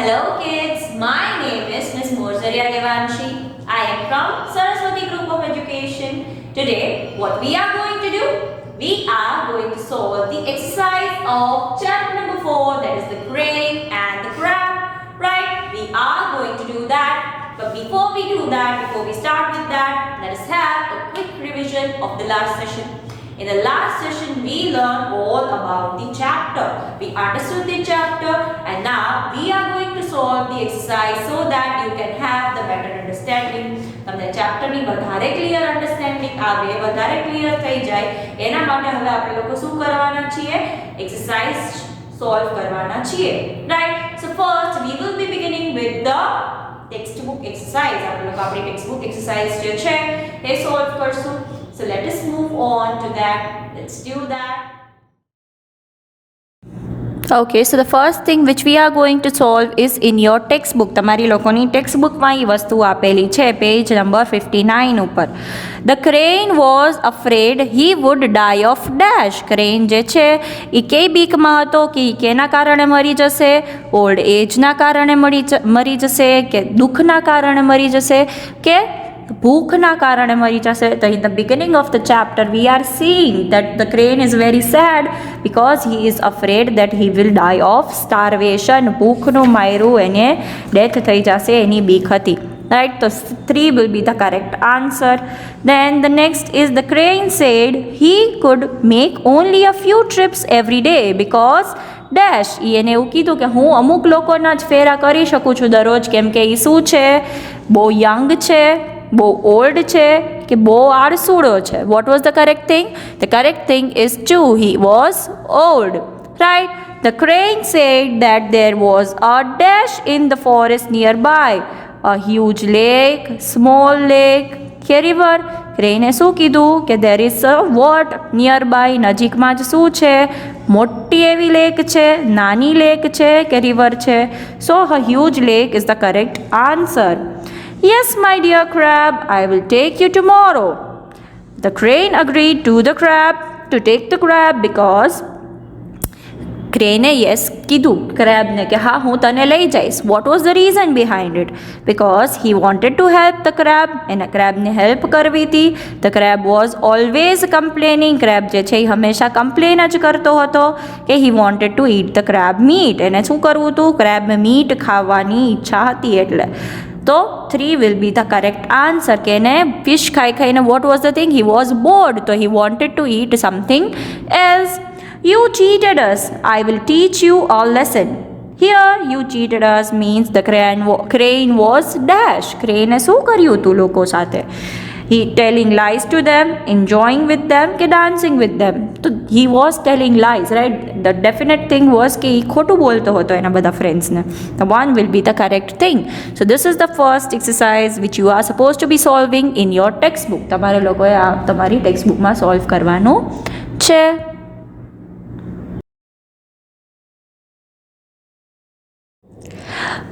Hello kids, my name is Miss Morzaria Devanshi. I am from Saraswati Group of Education. Today, what we are going to do? We are going to solve the exercise of chapter number 4, that is the crane and the crab. Right? We are going to do that. But before we do that, before we start with that, let us have a quick revision of the last session. In the last session, we learned all about the chapter. We understood the chapter and now we are going to solve the exercise so that you can have the better understanding. તમને ચેપ્ટરની વધારે clear understanding આવે, વધારે clear થઈ જાય એના માટે હવે આપણે લોકો શું કરવાના છીએ? એક્સરસાઇઝ સોલ્વ કરવાના છીએ. Right? So first we will be beginning with the textbook exercise. આપણે લોકો આપણી textbook exercise જે છે એ સોલ્વ કરશું. So let us move on to that. Let's do that. Okay, so the first thing which we are going to solve is in your textbook. તમારી લોકોની ટેક્સ્ટબુકમાં એ વસ્તુ આપેલી છે પેજ નંબર 59 ઉપર. The crane was afraid he would die of dash. Crane જે છે એ કઈ બીકમાં હતો કે કેના કારણે મરી જશે? ઓલ્ડ એજના કારણે મરી જશે કે દુઃખના કારણે મરી જશે કે ભૂખના કારણે મરી જશે? તો in the beginning of the chapter we are seeing that the crane is very sad because he is afraid that he will die of starvation. ભૂખનું માયરું એને ડેથ થઈ જશે એની બીક હતી. Right? So 3 will be the correct answer. Then the next is the crane said he could make only a few trips every day because dash. એને એવું કીધું કે હું અમુક લોકોના જ ફેરા કરી શકું છું દરરોજ, કેમ કે એ શું છે? બહુ યંગ છે, બહુ ઓલ્ડ છે કે બહુ આળસુડો છે? Vote was the correct thing? The correct thing is 2. He was old. Right? The crane said that there was a dash in the forest nearby. A huge lake, small lake કે river. ક્રેને શું કીધું કે there is a what nearby. નજીકમાં જ શું છે? મોટી એવી લેક છે, નાની લેક છે કે રિવર છે? So a huge lake is the correct answer. Yes, my dear crab, I will take you tomorrow. The crane agreed to the crab to take the crab because ક્રેને yes કીધું ક્રેબને કે હા હું તને લઈ જઈશ. What was the reason behind it? Because he wanted to help the crab. એને ક્રેબને હેલ્પ કરવી હતી. The crab was always complaining. Crab જે છે એ હંમેશા કમ્પ્લેન જ કરતો હતો કે he wanted to eat the crab meat. એને શું કરવું હતું? ક્રેબ મીટ ખાવાની ઈચ્છા હતી એટલે. તો 3 will be the correct answer. કે એને ફિશ ખાઈ ખાઈને what was the thing? He was bored. તો he wanted to eat something else. You cheated us. I will teach you a lesson. Here, you cheated us means the crane was dash. Crane શું કર્યું હતું લોકો સાથે? He telling lies to them, enjoying with them કે dancing with them. તો he was telling lies, right? The definite thing was કે એ ખોટું બોલતો હતો એના બધા ફ્રેન્ડ્સને. The one will be the correct thing. So this is the first exercise which you are supposed to be solving in your textbook. તમારે લોકોએ આ તમારી ટેક્સ્ટબુકમાં સોલ્વ કરવાનું છે.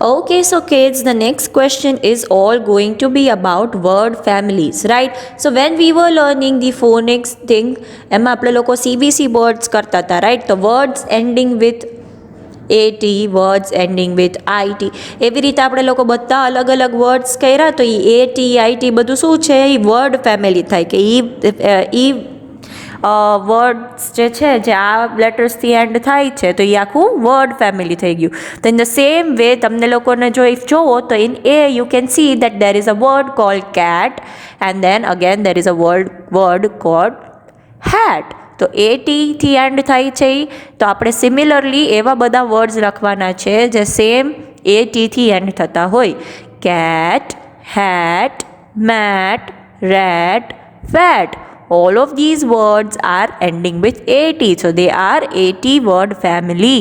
Okay, so kids, the next question is all going to be about word families, right? So when we were learning the phonics thing, એમાં આપણે લોકો CBC words કરતા હતા, right? તો words ending with AT, words ending with IT, એવી રીતે આપણે લોકો બધા અલગ અલગ વર્ડ્સ કર્યા. તો એ AT, IT બધું શું છે? એ વર્ડ ફેમિલી થાય કે એ વર્ડ્સ જે છે જે આ લેટર્સથી એન્ડ થાય છે તો એ આખું વર્ડ ફેમિલી થઈ ગયું. તો ઇન ધ સેમ વે તમને લોકોને જો ઇફ જોવો તો in a you can see that there is a word called cat and then again there is a word called hat. તો એટીથી એન્ડ થાય છે. તો આપણે સિમિલરલી એવા બધા વર્ડ્સ લખવાના છે જે સેમ એટીથી એન્ડ થતા હોય. Cat, hat, mat, rat, vat. All of these words are ending with AT. So they are AT word family.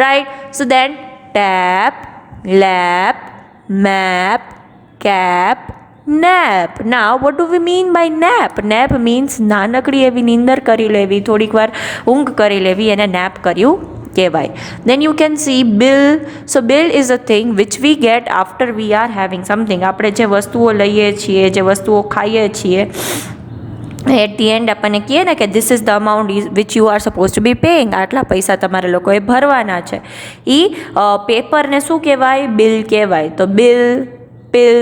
Right? So then tap, lap, map, cap, nap. Now what do we mean by nap? Nap means નાનકડી એવી નીંદર કરી લેવી, થોડીક વાર ઊંઘ કરી લેવી, એને nap કર્યું કહેવાય. Then you can see bill. So bill is a thing which we get after we are having something. આપણે જે વસ્તુઓ લઈએ છીએ, જે વસ્તુઓ ખાઈએ છીએ એટ ધી એન્ડ આપણને કહે ને કે this is the amount which you are suppose to be paying, આટલા પૈસા તમારે લોકોએ ભરવાના છે. એ પેપરને શું કહેવાય? બિલ કહેવાય. તો bill, pill,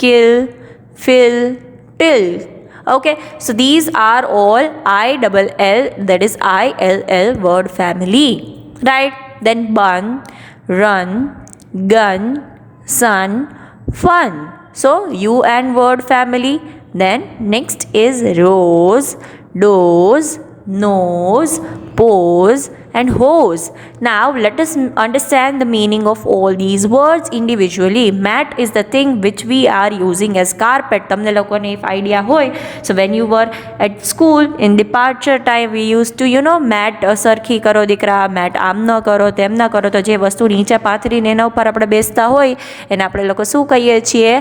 kill, fill, till. Okay, so these are all ILL, that is ILL word family, right? Then bun, run, gun, sun, fun. So UN word family. Then next is rose, dose, nose, pose and hose. Now let us understand the meaning of all these words individually. Mat is the thing which we are using as carpet. તમને લોકોને if idea હોય, so when you were at school in departure time we used to mat સરખી કરો દીકરા, mat આમ ન કરો તેમ ન કરો. તો જે વસ્તુ નીચે પાથરીને એના ઉપર આપણે બેસતા હોય એને આપણે લોકો શું કહીએ છીએ?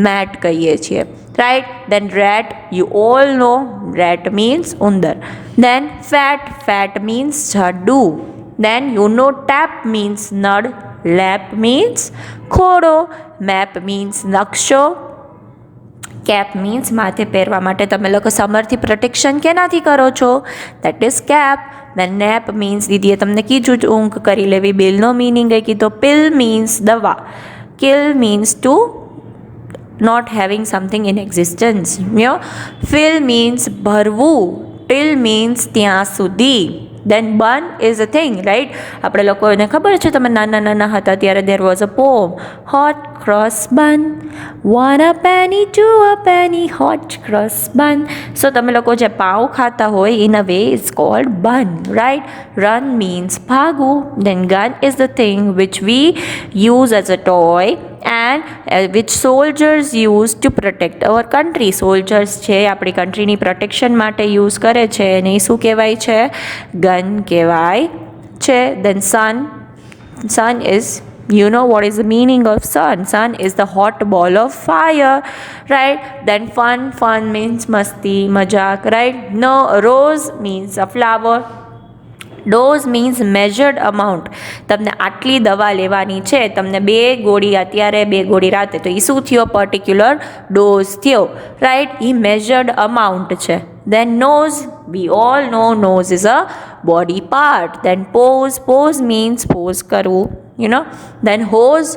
મેટ કહીએ છીએ, right? Then rat, you all know rat means ઉંદર. Then fat means જાડુ. Then tap means નળ, lap means ઘોડો, map means નકશો, કેપ મીન્સ માથે પહેરવા માટે તમે લોકો સમરથી પ્રોટેક્શન કેનાથી કરો છો? That is cap. Then nap means દીદીએ તમને કીધું જ ઊંઘ કરી લેવી. બિલનો મિનિંગ એ કીધો. પિલ મીન્સ દવા. Kill means to not having something in existence. Fill means ભરવું. Till means ત્યાં સુધી. Then bun is a thing, right? આપણે લોકોને ખબર છે, તમે નાના હતા ત્યારે there was a poem, hot cross bun, 1 a penny, 2 a penny, hot cross bun. So તમે લોકો જે પાવ ખાતા હોય in a way it's called bun, right? Run means ભાગવું. Then gun is the thing which we use as a toy and which soldiers use to protect our country. Soldiers છે આપણી કન્ટ્રીની protection માટે use કરે છે અને એ શું કહેવાય છે? ગન કહેવાય છે. Then sun is, you know what is the meaning of sun? Sun is the hot ball of fire, right? Then fun means masti, majak, right? No, rose means a flower. Dose means measured amount. તમને આટલી દવા લેવાની છે, તમને 2 ગોળી અત્યારે 2 ગોળી રાતે, તો એ શું થયો? પર્ટિક્યુલર ડોઝ થયો, રાઈટ? એ મેજર્ડ અમાઉન્ટ છે. Then nose, we all know nose is a body part. Then pose means pose કરવું, Then hose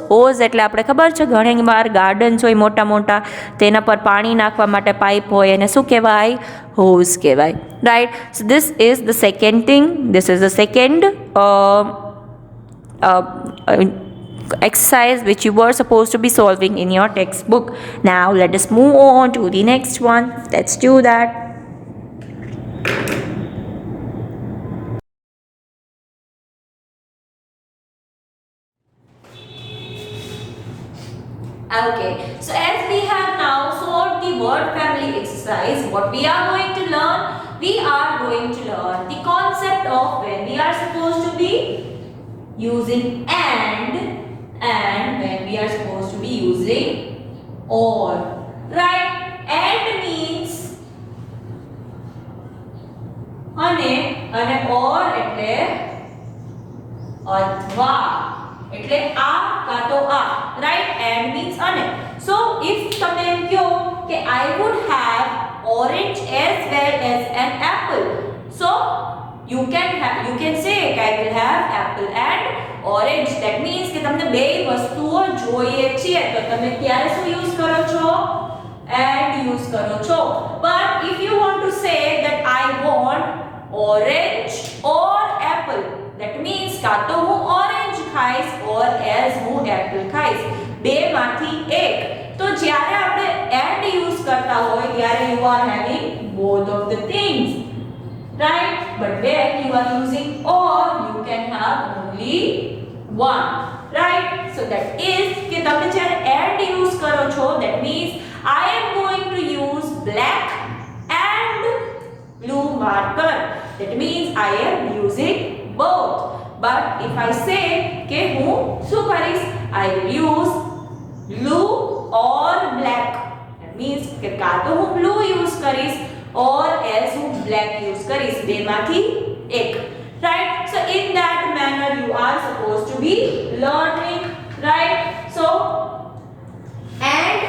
એટલે આપણે ખબર છે ઘણી વાર ગાર્ડન્સ હોય મોટા મોટા, તેના પર પાણી નાખવા માટે પાઇપ હોય, એને શું કહેવાય? હોઝ કહેવાય, right? So this is the second thing. This is the second exercise which you were supposed to be solving in your textbook. Now let us move on to the next one. Let's do that. Okay, so as we have now solved the word family exercise, what we are going to learn? We are going to learn the concept of when we are supposed to be using and when we are supposed to be using or, right? And means અને or એટલે અથવા, એટલે આ કાં તો આ, right? And means અને. So if તમે એમ કહો કે I would have orange as well as an apple, so you can say I will have apple and orange. That means કે તમને બે વસ્તુઓ જોઈએ છે, તો તમે ત્યારે શું યુઝ કરો છો? and use કરો છો. But if you want to say that I want orange or apple, that means કાં તો હું orange ખાઈશ or else હું apple ખાઈશ, બે માંથી એક. તો જ્યારે આપણે and use કરતા હોય ત્યારે you are having both of the things, right? But when you are using or, you can have only one, right? So that is કે તમે જ્યારે and use કરો છો, that means I am going to use black and blue marker. That means I am using both. But if I say કે હું શું કરીશ? I will use blue or black. That means કે કાં તો હું blue use કરીશ or else હું black use કરીશ, બેમાંથી એક, right? So in that manner you are supposed to be learning, right? So and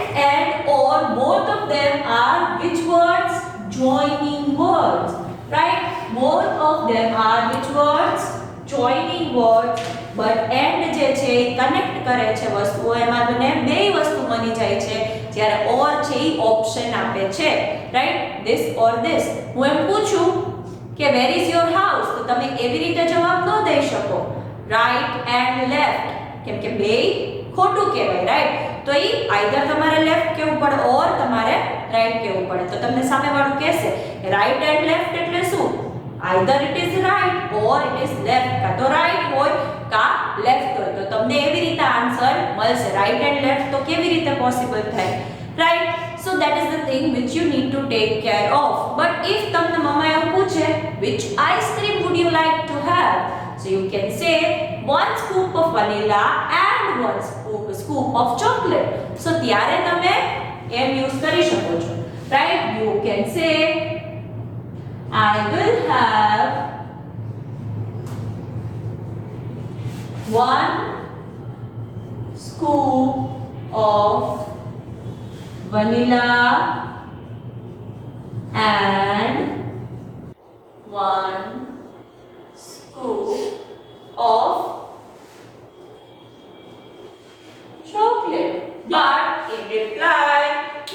or, both of them are which words? joining words, right? Both of them are which words? Joining words. But and જે છે એ connect કરે છે વસ્તુઓ, એમાં મને બે વસ્તુ મળી જાય છે, જ્યારે or છે એ ઓપ્શન આપે છે, રાઈટ? this or this. હું એમ પૂછું કે where is your house, તો તમે એવી રીતે જવાબ ન દઈ શકો right and left, કેમ કે બે ખોટું કહેવાય, રાઈટ? તો એ આઈધર તમારે લેફ્ટ કહેવું પડે ઓર તમારે રાઈટ કહેવું પડે. તો તમને સામેવાળું કહેશે રાઈટ એન્ડ લેફ્ટ એટલે શું? Either it is right or it is left. કાં તો રાઈટ હોય કાં લેફ્ટ હોય. તો તમને એવી રીતે આન્સર મળશે. રાઈટ એન્ડ લેફ્ટ તો કેવી રીતે પોસિબલ થાય, right? So that is the thing which you need to take care of. But if તમને મમ્મા એવું પૂછે which ice cream would you like to have, so you can say 1 scoop of vanilla and 1 scoop of chocolate. So ત્યારે તમે એમ use કરી શકો છો, right? You can say I will have 1 scoop of vanilla and 1 scoop of chocolate. But in reply,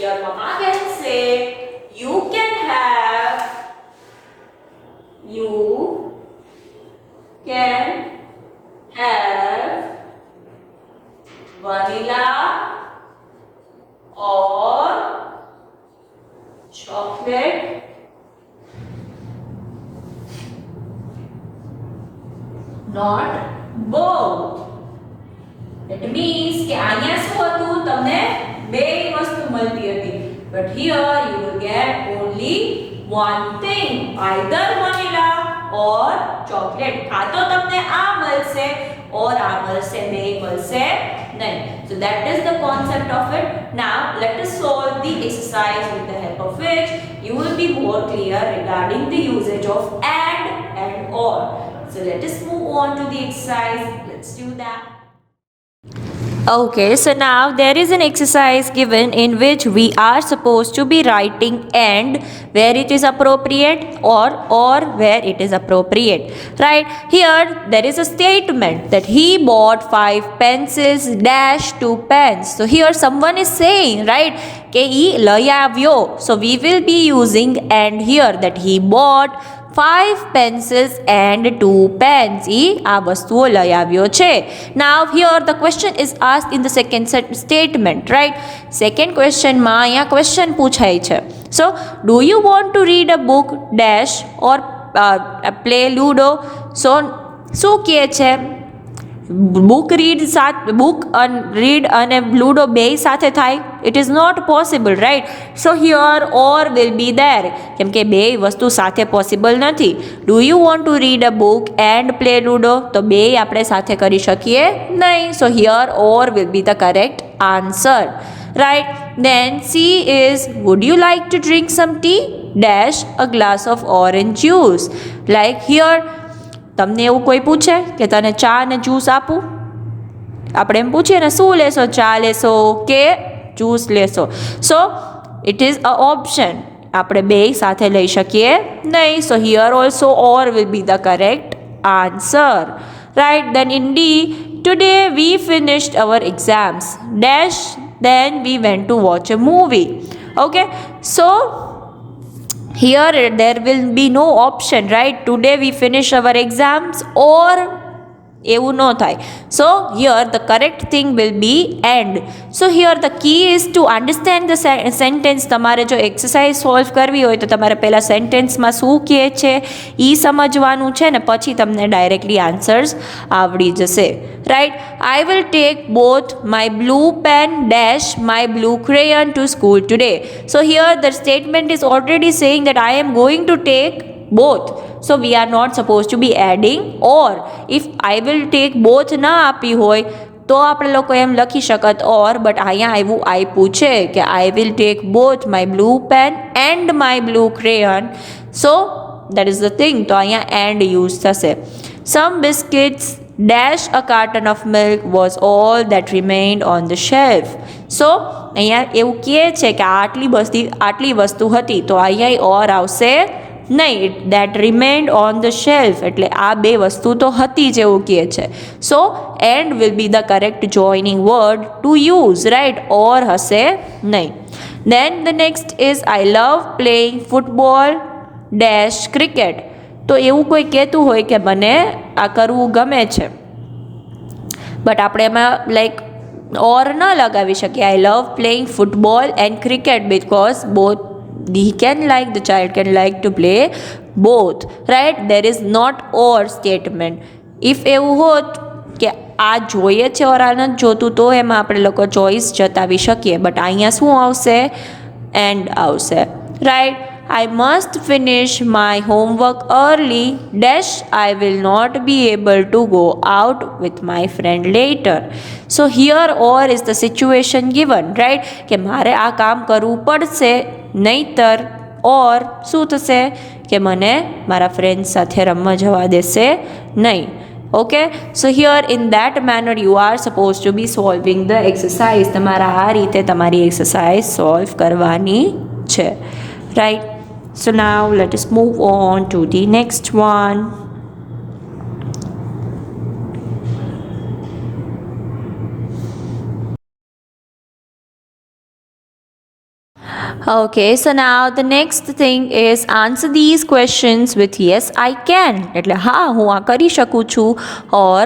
your mama can say, you can have vanilla or chocolate. Not both. It means કે અહીંયા શું હતું, તમને બે વસ્તુ મળતી હતી, but here you will get only one thing, either vanilla or chocolate. કાં તો તમને આ મળશે or આ મળશે, બે મળશે નહીં. So that is the concept of it. Now let us solve the exercise with the help of which you will be more clear regarding the usage of and or. So let us move on to the exercise. Let's do that. Okay, so now there is an exercise given in which we are supposed to be writing and where it is appropriate or where it is appropriate, right? Here there is a statement that he bought 5 pencils dash 2 pens. So here someone is saying, right, ke he લઈ આવ્યો. So we will be using and here, that he bought 5 pencils and 2 pens. એ આ વસ્તુઓ લઈ આવ્યો છે. Now here the question is asked in the second statement, right? Second question માં અહીંયા question પૂછાય છે. So do you want to read a book dash or play ludo? So શું કહે છે? બુક રીડ અને લૂડો બે સાથે થાય? It is not possible, right? So here or will be there, કેમ કે બે વસ્તુ સાથે પોસિબલ નથી. Do you want to read a book and play ludo? તો બે આપણે સાથે કરી શકીએ નહીં. So here or will be the correct answer, right? Then C is, would you like to drink some tea dash a glass of orange juice? Like here તમને એવું કોઈ પૂછે કે તને ચા અને જ્યુસ આપું, આપણે એમ પૂછીએ ને, શું લેશો? ચા લેશો કે જ્યુસ લેશો? So it is a option, આપણે બે સાથે લઈ શકીએ નહીં. So here also or will be the correct answer, right? Then in D, today we finished our exams dash, then we went to watch a movie. Okay, so here there will be no option, right? Today we finish our exams or એવું ન થાય. So here the correct thing will be and. So here the key is to understand the sentence. તમારે જો exercise solve કરવી હોય તો તમારે પહેલાં સેન્ટેન્સમાં શું કહે છે એ સમજવાનું છે ને પછી તમને ડાયરેક્ટલી આન્સર્સ આવડી જશે, right? I will take both my blue pen dash my blue crayon to school today. So here the statement is already saying that I am going to take both. So we are not supposed to be adding or. If I will take both ના આપી હોય તો આપણે લોકો એમ લખી શકત or, but અહીંયા એવું આપ્યું છે કે I will take both my blue pen and my blue crayon. So that is the thing. તો અહીંયા and use થશે. Some biscuits dash a carton of milk was all that remained on the shelf. So અહીંયા એવું કહે છે કે આટલી વસ્તુ હતી તો અહીંયા ઓર આવશે નહીં. that remained on the shelf એટલે આ બે વસ્તુ તો હતી જ એવું કહે છે. so and will be the correct joining word to use, right? or હશે નહીં. then the next is I love playing football dash cricket. તો એવું કોઈ કહેતું હોય કે મને આ કરવું ગમે છે, બટ આપણે એમાં લાઈક ઓર ન લગાવી શકીએ. I love playing football and cricket because both the child can like to play both, right? there is not or statement. if એવું હોત કે આ જોઈએ છે ઓર આ નથી જોતું તો એમાં આપણે લોકો ચોઈસ જતાવી શકીએ, બટ અહીંયા શું આવશે? એન્ડ આવશે, right? I must finish my homework early dash I will not be able to go out with my friend later. So here or is the situation given, right? કે મારે આ કામ કરવું પડશે નહીતર or શું થશે કે મને મારા ફ્રેન્ડ સાથે રમવા જવા દેશે નહીં. Okay, so here in that manner you are supposed to be solving the exercise. તમારા આ રીતે તમારી exercise solve કરવાની છે, right? So now let us move on to the next one. Okay, so now the next thing is answer these questions with yes I can. એટલે હા હું આ કરી શકું છું, or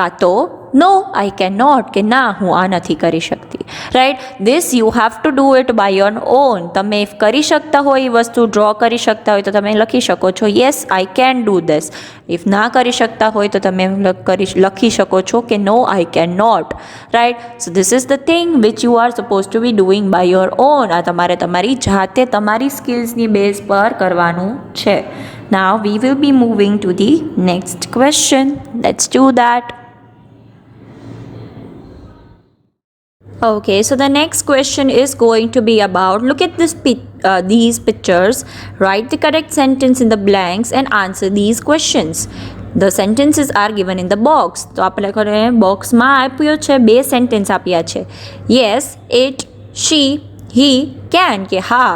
કાં તો no I cannot, કે ના હું આ નથી કરી શકતી, right? this you have to do it by your own. તમે કરી શકતા હોય એ વસ્તુ ડ્રો કરી શકતા હોય તો તમે લખી શકો છો yes I can do this. if ના કરી શકતા હોય તો તમે લખી શકો છો કે no I cannot, right? so this is the thing which you are supposed to be doing by your own. આ તમારે તમારી જાતે તમારી સ્કિલ્સની બેઝ પર કરવાનું છે. now we will be moving to the next question. let's do that. Okay, so the next question is going to be about, look at these pictures, write the correct sentence in the blanks and answer these questions. The sentences are given in the box. તો આપણે બોક્સમાં આપ્યો છે, બે sentence આપ્યા છે. yes it she he can, કે હા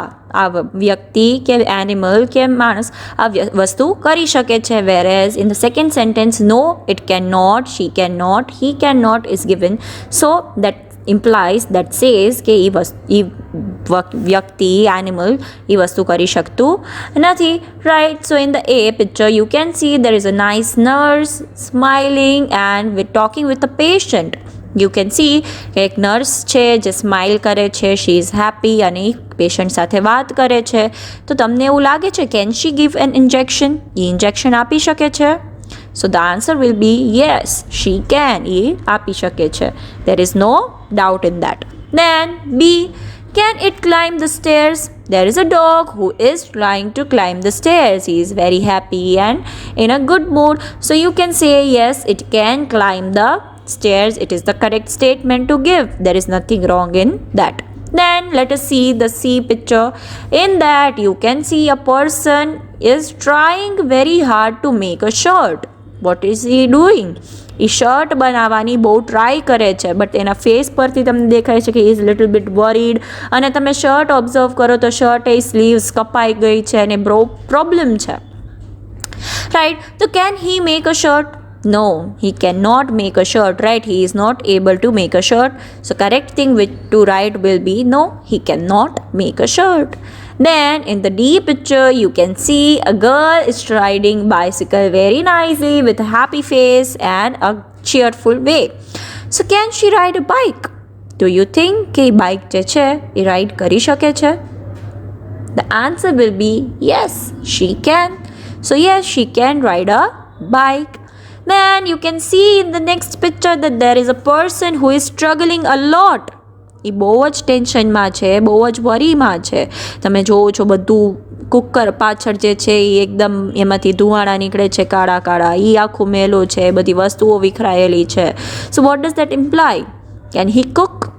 આ વ્યક્તિ કે એનિમલ કે માણસ આ વસ્તુ કરી શકે છે. whereas in the second sentence no it cannot, she cannot, he cannot is given. so that implies, that says કે એ વ્યક્તિ એનિમલ એ વસ્તુ કરી શકતું નથી, right? so in the A picture you can see there is a nice nurse smiling and with talking with the patient. you can see કે એક nurse છે જે સ્માઇલ કરે છે, she is happy અને પેશન્ટ સાથે વાત કરે છે. તો તમને એવું લાગે છે can she give an injection? A injection આપી શકે છે? so the answer will be yes she can, એ આપી શકે છે. there is no doubt in that. then B, can it climb the stairs? there is a dog who is trying to climb the stairs. he is very happy and in a good mood. so you can say yes it can climb the stairs. it is the correct statement to give. there is nothing wrong in that. then let us see the C picture. in that you can see a person is trying very hard to make a shirt. what is he doing? A shirt બનાવવાની બહુ try કરે છે, but એના face પરથી તમને દેખાય છે કે ઇઝ લિટલ બિટ વરીડ. અને તમે શર્ટ ઓબ્ઝર્વ કરો તો શર્ટ એ સ્લીવ્સ કપાઈ ગઈ છે અને પ્રોબ્લેમ છે, રાઈટ? તો can he make a shirt? No, he cannot make a shirt, right? He is not able to make a shirt. So correct thing to write will be no, he cannot make a shirt. Then in the D picture you can see a girl is riding bicycle very nicely with a happy face and a cheerful way. So can she ride a bike? Do you think કે bike જે છે એ ride કરી શકે છે? The answer will be yes, she can. So yes, she can ride a bike. Then you can see in the next picture that there is a person who is struggling a lot. એ બહુ જ ટેન્શનમાં છે, બહુ જ વરીમાં છે. તમે જોવો છો બધું કુકર પાછળ જે છે એ એકદમ એમાંથી ધુવાળા નીકળે છે કાળા કાળા, એ આખું મેલો છે, બધી વસ્તુઓ વિખરાયેલી છે. So what does that imply? Can he Cook?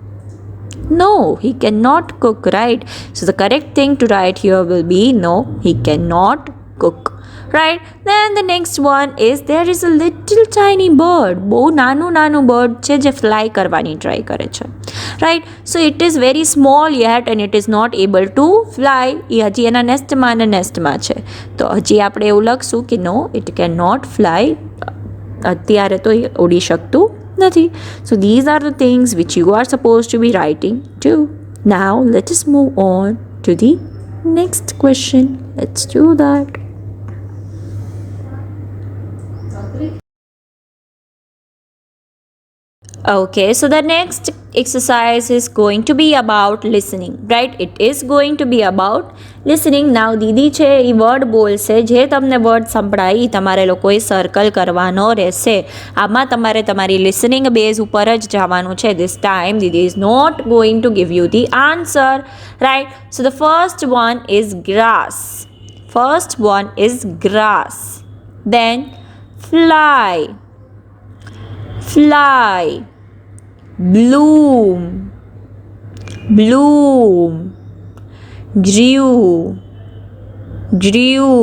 No, he cannot cook, right? So the correct thing to write here will be no, he cannot cook. right? Then the next one is there is a little tiny bird. બહુ નાનું bird છે જે fly કરવાની try કરે છે, right? So it is very small yet and it is not able to fly. એ હજી એના નેસ્ટમાં છે. તો હજી આપણે એવું લખશું કે no, it cannot fly. અત્યારે તો એ ઉડી શકતું નથી. So these are the things which you are supposed to be writing too. Now let us move on to the next question. Let's do that. Okay, so the next exercise is going to be about listening, right? It is going to be about listening. Now દીદી છે એ word બોલશે, જે તમને word સંભળાય એ તમારે લોકોએ circle કરવાનો રહેશે. આમાં તમારે તમારી લિસનિંગ બેઝ ઉપર જ જવાનું છે. This time Didi is not going to give you the answer, right? So the first one is grass. First one is grass. Then fly. Fly. Bloom. Bloom. Grew. Grew.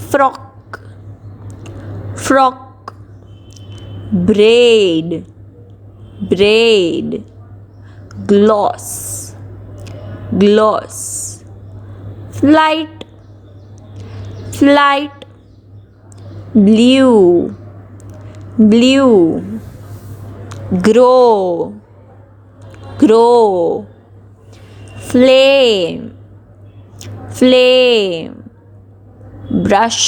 Frock. Frock. Braid. Braid. Gloss. Gloss. Flight. Flight. Blue. Blue. Grow. Grow. Flame. Flame. Brush.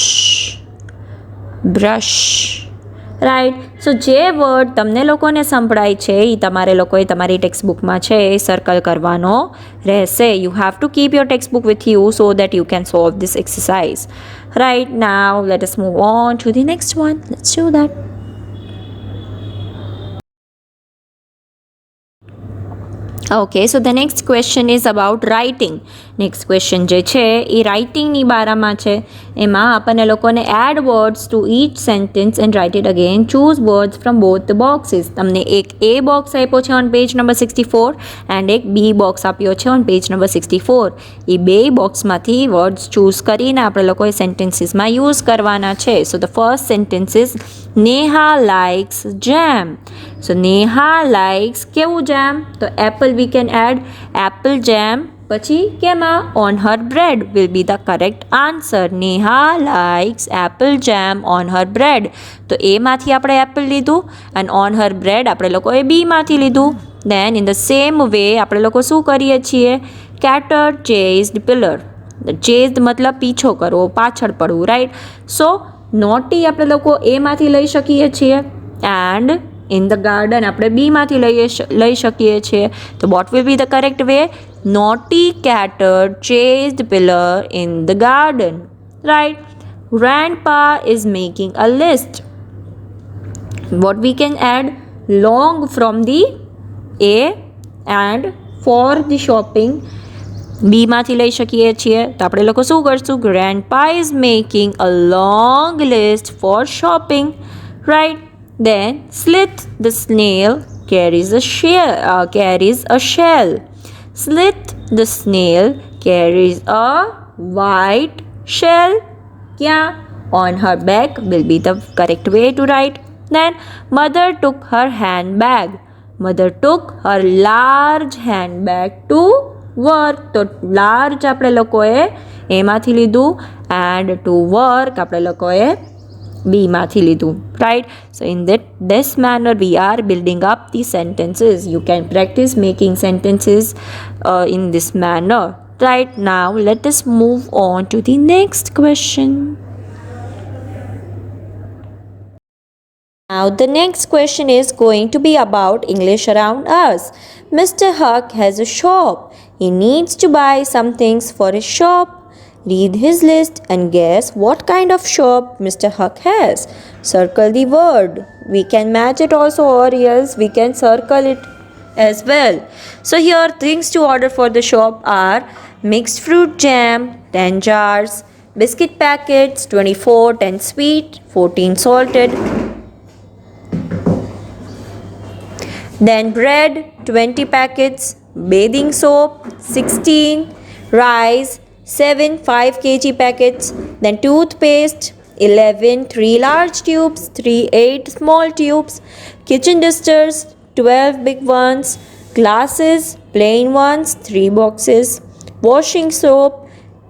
Brush. Right. So જે word તમને લોકોને સંભળાય છે એ તમારે લોકોએ તમારી ટેક્સ્ટબુકમાં છે એ circle કરવાનો રહેશે. You have to keep your textbook with you so that you can solve this exercise. Right. Now let us move on to the next one. Let's do that. Okay, so the next question is about writing. Next question જે છે એ રાઇટિંગની બારામાં છે. એમાં આપણને લોકોને add words to each sentence and write it again. Choose words from both the boxes. તમને એક એ બોક્સ આપ્યો છે ઓન પેજ નંબર 64 એન્ડ એક બી બોક્સ આપ્યો છે ઓન પેજ નંબર 64. એ બે બોક્સમાંથી વર્ડ્સ ચૂઝ કરીને આપણે લોકોએ સેન્ટેન્સીસમાં યુઝ કરવાના છે. So the first sentence is Neha likes jam. So Neha likes કેવું જેમ? તો apple we can add apple jam. પછી કેમાં? On her bread will be the correct answer. Neha likes apple jam on her bread. તો એમાંથી આપણે Apple લીધું and on her bread આપણે લોકોએ બીમાંથી લીધું. દેન ઇન ધ સેમ વે આપણે લોકો શું કરીએ છીએ? Cater ચેઝડ pillar. ચેઝડ મતલબ પીછો કરવો, પાછળ પડવું, રાઈટ? સો નોટી આપણે લોકો એમાંથી લઈ શકીએ છીએ એન્ડ ઇન ધ ગાર્ડન આપણે બીમાંથી લઈ શકીએ છીએ. તો what will be the correct way? Naughty cater chased pillar in the garden, right? Grandpa is making a list. What we can add? Long from the A and for the shopping B માંથી લઈ શકીએ છીએ. તો આપણે લોકો શું કરશું? Grandpa is making a long list for shopping, right? Then Slit the snail carries a shell. Slit the snail carries a white shell. Yeah, on her back will be the correct way to write. Then mother took her handbag. Mother took her large handbag to work. તો large આપણે લોકોએ એમાંથી લીધું and to work આપણે લોકોએ બીમાંથી લીધું, right? So in this manner we are building up the sentences. You can practice making sentences in this manner. Right, now let us move on to the next question. Now the next question is going to be about English around us. Mr. Huck has a shop. He needs to buy some things for his shop. Read his list and guess what kind of shop Mr. Huck has. Circle the word. We can match it also or else we can circle it as well. So here things to order for the shop are mixed fruit jam 10 jars, biscuit packets 24, 10 sweet, 14 salted. Then bread 20 packets, bathing soap 16, rice 7 5 kg packets. Then toothpaste 11 3 large tubes, 3 8 small tubes. Kitchen dusters 12 big ones. Glasses plain ones 3 boxes. Washing soap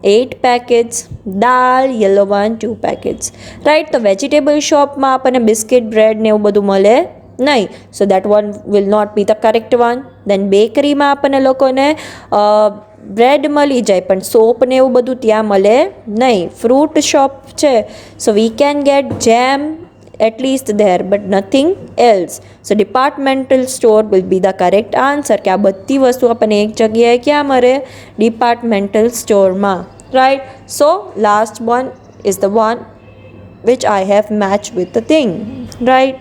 8 packets. Dal yellow 1 2 packets. Right, તો vegetable શોપમાં આપણને biscuit bread ને એવું બધું મળે નહીં, so that one will not be the correct one. Then બેકરીમાં આપણને લોકોને બ્રેડ મળી જાય પણ સોપ ને એવું બધું ત્યાં મળે નહીં. ફ્રૂટ શોપ છે, સો વી કેન ગેટ જેમ at least there but nothing else. So departmental store will be the correct answer કે આ બધી વસ્તુ આપણને એક જગ્યાએ ક્યાં મળે? ડિપાર્ટમેન્ટલ સ્ટોરમાં. right, so last one is the one which I have matched with the thing. right.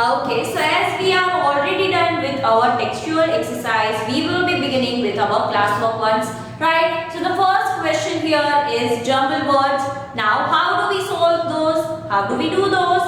Okay, so as we are already done with our textual exercise, we will be beginning with our classwork ones, right? So the first question here is jumble words. Now, how do we solve those? How do we do those?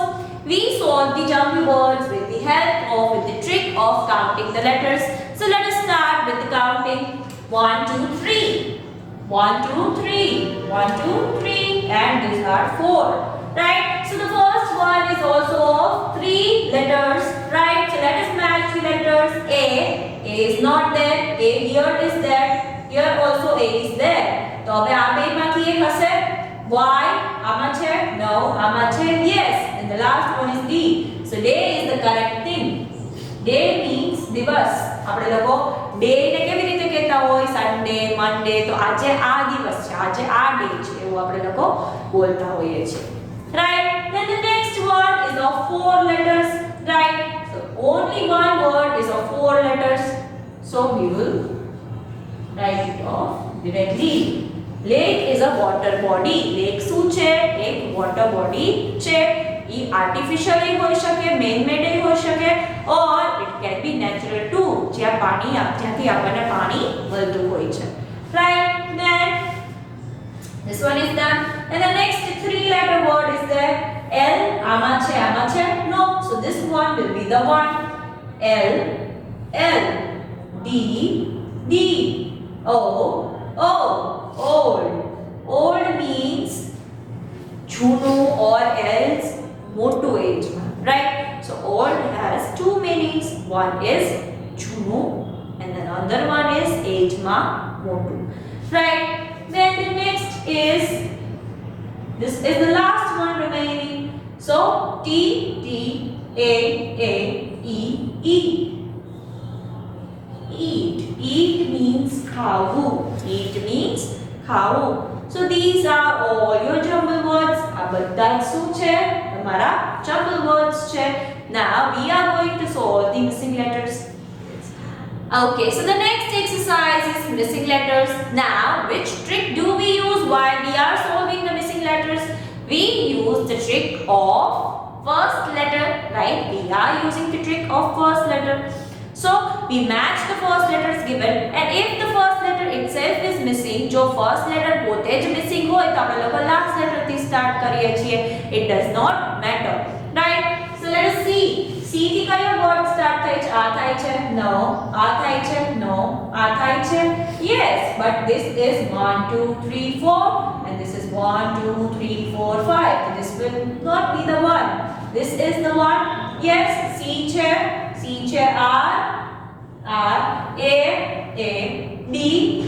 We solve the jumble words with the help of, with the trick of counting the letters. So let us start with the counting. 1 2 3 1 2 3 1 2 3 and these are 4. Right, so the first one is also of 3 letters, right? So let us match the letters. A is not there, A here is there, here also A is there. તો હવે આ બેમાંથી એક હશે. Y આમાં છે? No, આમાં છે? Yes. And the last one is D. So day is the correct thing. Day means દિવસ. આપણે લોકો ડે ને કેવી રીતે કહેતા હોય? સન્ડે, મંડે. તો આજે આ દિવસ છે, આજે આ ડે છે એવું આપણે લોકો બોલતા હોઈએ છીએ. Right, then the next word is of 4 letters, right? So only one word is of 4 letters, so we will write it off directly. Lake is a water body. Lake શું છે? એક water body છે. એ artificially હોઈ શકે, man made હોઈ શકે, or it can be natural too, જ્યાં પાણી જ્યાંથી આપણને પાણી મળતું હોય છે. Right, then this one is done. And the next 3-letter word is there. L. Ama che? No. So this one will be the one. L. L. D. D. O. O. Old. Old means junu or else motu age. Right? So old has 2 meanings. One is junu and the other one is age ma motu. Right? Then the next is, this is the last one remaining. So T, T, A, A, E, E. Eat. Eat means ખાવું. Eat means ખાવું. So these are all your jumble words. આ બધા શું છે? તમારા jumble words છે. Now we are going to solve the missing letters. Okay, so the next exercise is missing letters. Now, which trick do we use while we are solving the missing letters? We use the trick of first letter, right? We are using the trick of first letter. So, we match the first letters given, and if the first letter itself is missing, जो first letter પોતે જ missing હોય તો આપણે લોકો last letter થી start કરીએ છીએ. It does not matter, right? So let us see. C થી કયો word start થાય છે? આ થાય છે? No. આ થાય છે? No. આ થાય છે? Yes, but this is 1 2 3 4 and this is 1 2 3 4 5. So this will not be the one. This is the one. Yes, C છે? C છે R R A A D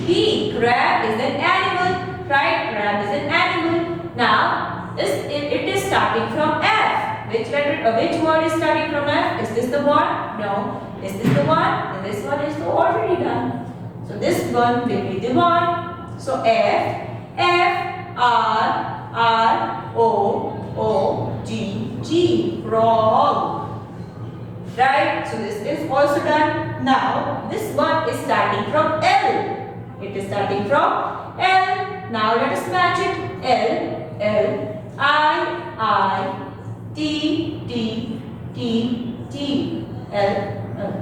D. Crab is an animal, right? Crab is an animal. Now it is starting from F. Which letter? Which word is starting from F? Is this the one? No. Is this the one? And this one is already done. So this one will be the one. So F F R R O O G G. Frog. Right? So this is also done. Now this one is starting from L. It is starting from L. Now let us match it. L L I I T T T T L L.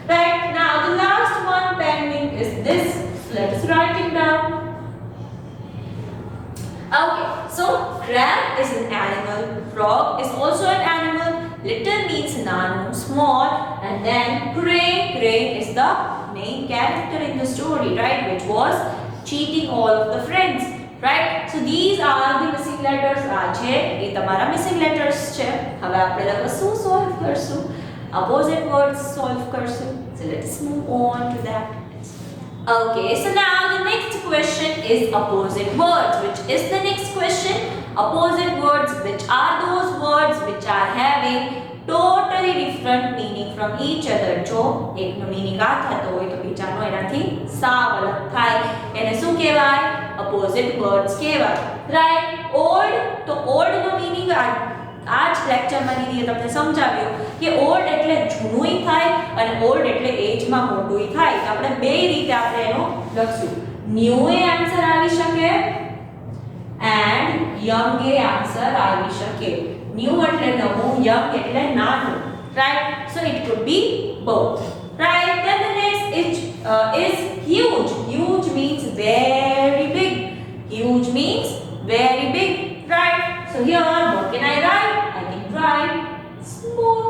Right, now the last one pending is this. So let us write it down. Okay, so crab is an animal, frog is also an animal. Little means nanu, small, and then Crane. Crane is the main character in the story, right? Which was cheating all of the friends, right? So these are the missing letters. આ છે એ તમારા missing letters છે. હવે આપણે લોકો શું solve કરશું? Opposite words solve કરશું. So let's move on to that. Okay, so now the next question is opposite words. Which is the next question? Opposite words, which are those words which are having totally different meaning from each other. જો એકનો meaning આ થતો હોય તો બીજાનો એનાથી સાવ અલગ થાય. એને શું કહેવાય? Opposite words કહેવાય. Right? Old, તો old નો meaning આ જ લેક્ચરમાં દીદીએ તમને સમજાવ્યું કે ઓલ્ડ એટલે જૂનુંય થાય અને ઓલ્ડ એટલે એજમાં મોટુંય થાય. તો આપણે બે રીતે આપણે એનો લખશું. ન્યુ એ આન્સર આવી શકે એન્ડ યંગ એ આન્સર આવી શકે. ન્યુ એટલે નવું, યંગ એટલે નાનું, right? So it could be both, right? Then the next is huge. Huge means very big. Huge means very big, right? So here what can I write? I can write small.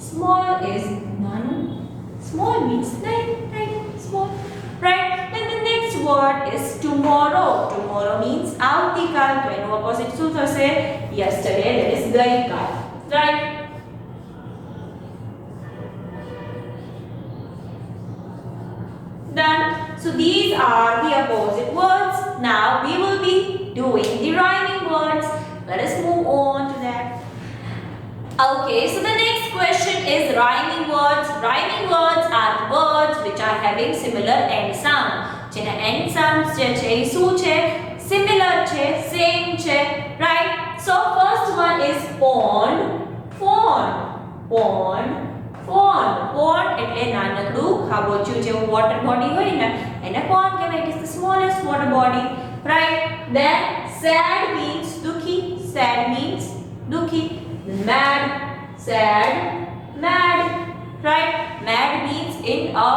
Small is nanu. Small means tiny, small, right? Then the next word is tomorrow. Tomorrow means આવતીકાલ. તો એનો opposite શું થશે? Yesterday, that is ગઈકાલ, right? Done. So these are the opposite words. Now we will be doing the rhyming words. Let us move on to that. Okay, so the next question is rhyming words. Rhyming words are words which are having similar end sound. જેના end sounds જે છે એ શું છે? Similar છે, same છે, right? So first one is pond, pond, pond, pond. Pond એટલે નાનકડું ખાબોચિયું જેવું water body હોય ને એને pond કહેવાય. It is the smallest water body, right? Then sad means દુખી. Sad means દુખી. Mad, sad, mad, right? Mad means in a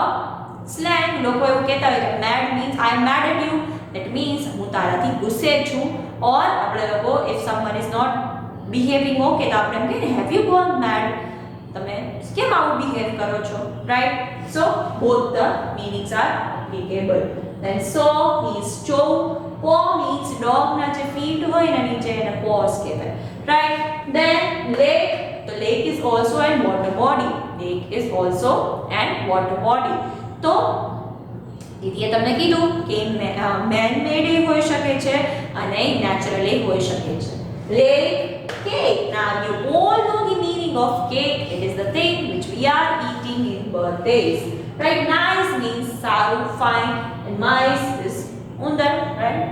slang લોકો એવું કહેતા હોય કે mad means I am mad at you. That means હું તારાથી ગુસ્સે છું. or આપણે લોકો if someone is not behaving okay તો આપણે એમ કહીએ have you gone mad? તમે કેમ આવું behave કરો છો, right? So both the meanings are applicable. Then so means chow. paw means dog ના જે feet હોય ને નીચે એને paws કહેવાય, right? Then lake, the lake is also an water body. Lake is also an water body. તો દીદીએ તમને કીધું કે man made હોઈ શકે છે અને naturally હોઈ શકે છે. Lake, cake. Now you all know the meaning of cake. It is the thing which we are eating in birthdays, right? Nice means saru, fine, and mice is undar, right?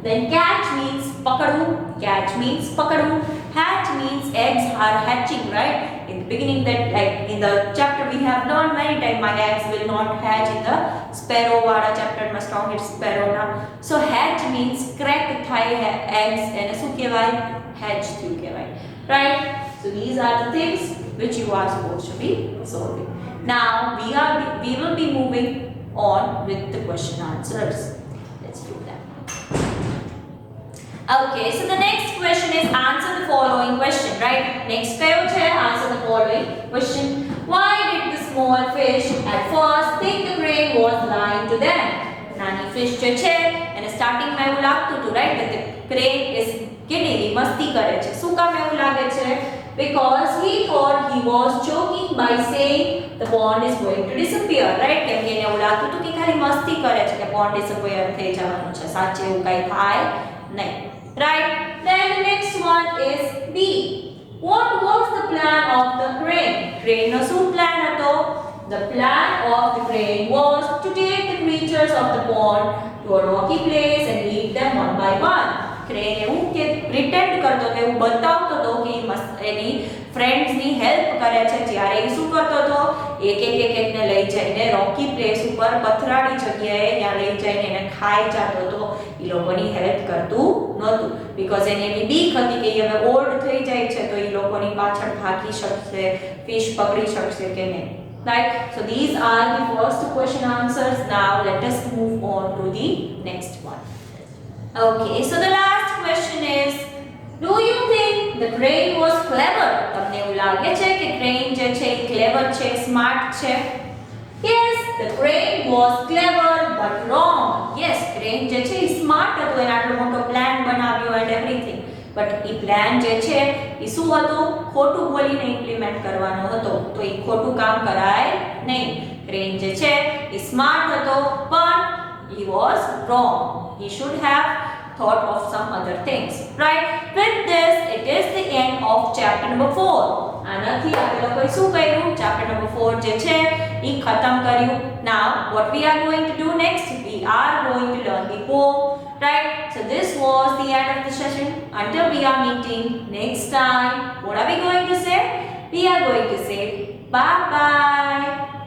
Then catch means pakadu. Catch means pakadu. Hatch means eggs are hatching, right? In the beginning, that like in the chapter we have learned many times, my eggs will not hatch in the sparrow wada chapter. My strongest sparrow now. So hatch means crack thai eggs and શું કહેવાય? Hatch થયું કહેવાય, right? So these are the things which you are supposed to be solving. Now we will be moving on with the question answers. Let's do that. Okay, so the next question is answer the following question, right? Next કયો છે? Answer the following question. Why did the small fish at first think the crane was lying to them? નાની fish જે છે એને starting માં એવું લાગતું હતું, right? That the crane is kidding, મસ્તી કરે છે. શું કામ એવું લાગે છે? Because he thought he was joking by saying the pond is going to disappear, right? કેમ કે એને એવું લાગતું હતું કે ખાલી મસ્તી કરે છે કે pond disappear થઈ જવાનું છે. સાચે એવું કંઈ થાય નહીં, right? Then the next one is B. What was the plan of the crane? Crane નો શું plan હતો? The plan of the crane was to take the creatures of the pond to a rocky place and leave them one by one. Crane એવું કે pretend કરતો હતો, એવું બતાવતો હતો કે એની ફ્રેન્ડ્સ ની હેલ્પ કરે છે. જ્યારે એ શું કરતો હતો? એક ને લઈ જઈને રોકી પ્લેસ ઉપર પથરાળી જગ્યાએ ત્યાં લઈ જઈને એને ખાઈ જતો હતો. એ લોકોની હેલ્પ કરતું નહોતું બીકોઝ એને એવી બીક હતી કે હવે ઓલ્ડ થઈ જાય છે તો એ લોકોની પાછળ ભાગી શકશે, ફિશ પકડી શકશે કે નહીં, right? So these are the first question answers. Now let us move on to the next one. Okay, so the last question is Do you think the crane was clever? તમને એવું લાગે છે કે crane જે છે એ clever છે, smart છે? Yes, the crane was clever but wrong. Yes, crane જે છે એ smart હતો, એને આટલો મોટો plan બનાવ્યો and everything. But A plan જે છે એ શું હતું? ખોટું બોલીને implement કરવાનો હતો. તો એ ખોટું કામ કરાય નહીં. crane જે છે એ smart હતો પણ he was wrong. He should have thought of some other things, right? With this, it is the end of chapter number 4. આનાથી આપણે લોકોએ શું કર્યું? chapter number 4 જે છે એ ખતમ કર્યું. Now, what we are going to do next? We are going to learn the poem, right? So this was the end of the session. Until we are meeting next time, what are we going to say? We are going to say bye bye.